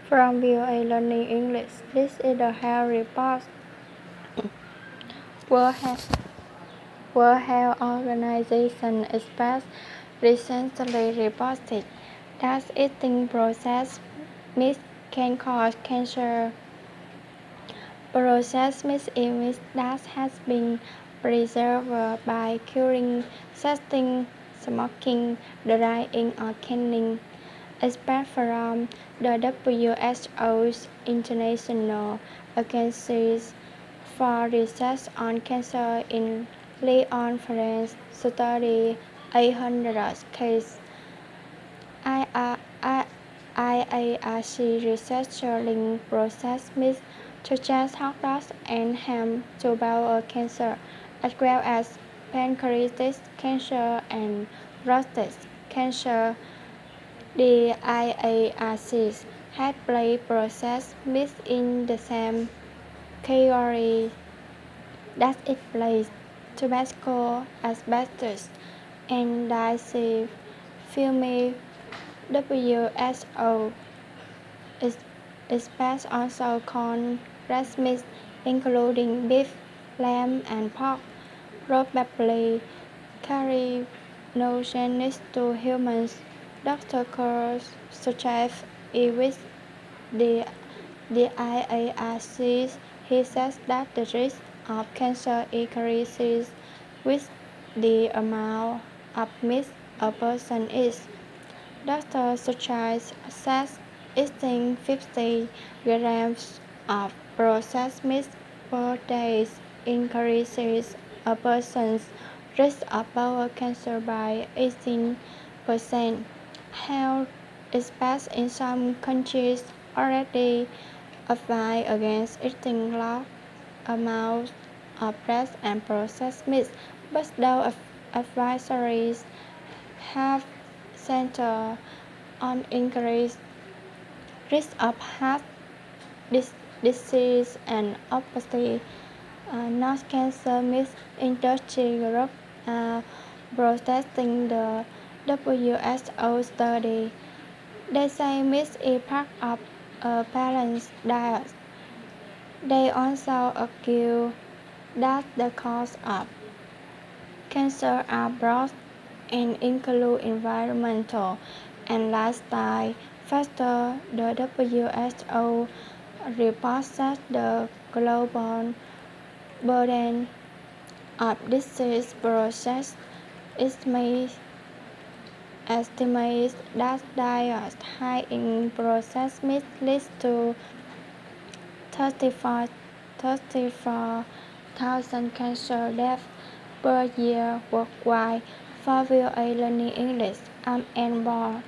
From VOA Learning English, this is the health report. World Health Organization experts recently reported that eating processed meat can cause cancer. Processed meat is meat that has been preserved by curing, setting, smoking, drying, or canning. Experts from the WHO's International Agency for Research on Cancer in Lyon, France, studied 800 cases. IARC researchers linked processed meat such as hot dogs and ham to bowel cancer, as well as pancreatic cancer and prostate cancer. The IARC had placed processed meat in the same category that it placed tobacco, asbestos, and dicey fume. WHO experts also call red meat, including beef, lamb, and pork, probably carcinogenic to humans. Dr. Carl Suchaev is with the IARC. He says that the risk of cancer increases with the amount of meat a person eats. Dr. Suchaev says eating 50 grams of processed meat per day increases a person's risk of bowel cancer by 18%. Health experts in some countries already advise against eating large amounts of red and processed meat, but those advisories have centered on increased risk of heart disease and obesity. Not cancer meat industry group are protesting the WHO study. They say meat is part of a balanced diet. They also argue that the cause of cancer are broad and include environmental and lifestyle factors. The WHO reports that the global burden of disease process estimates that diet high in processed meat leads to 34,000 cancer deaths per year worldwide. For VOA Learning English, I'm Ann Ball.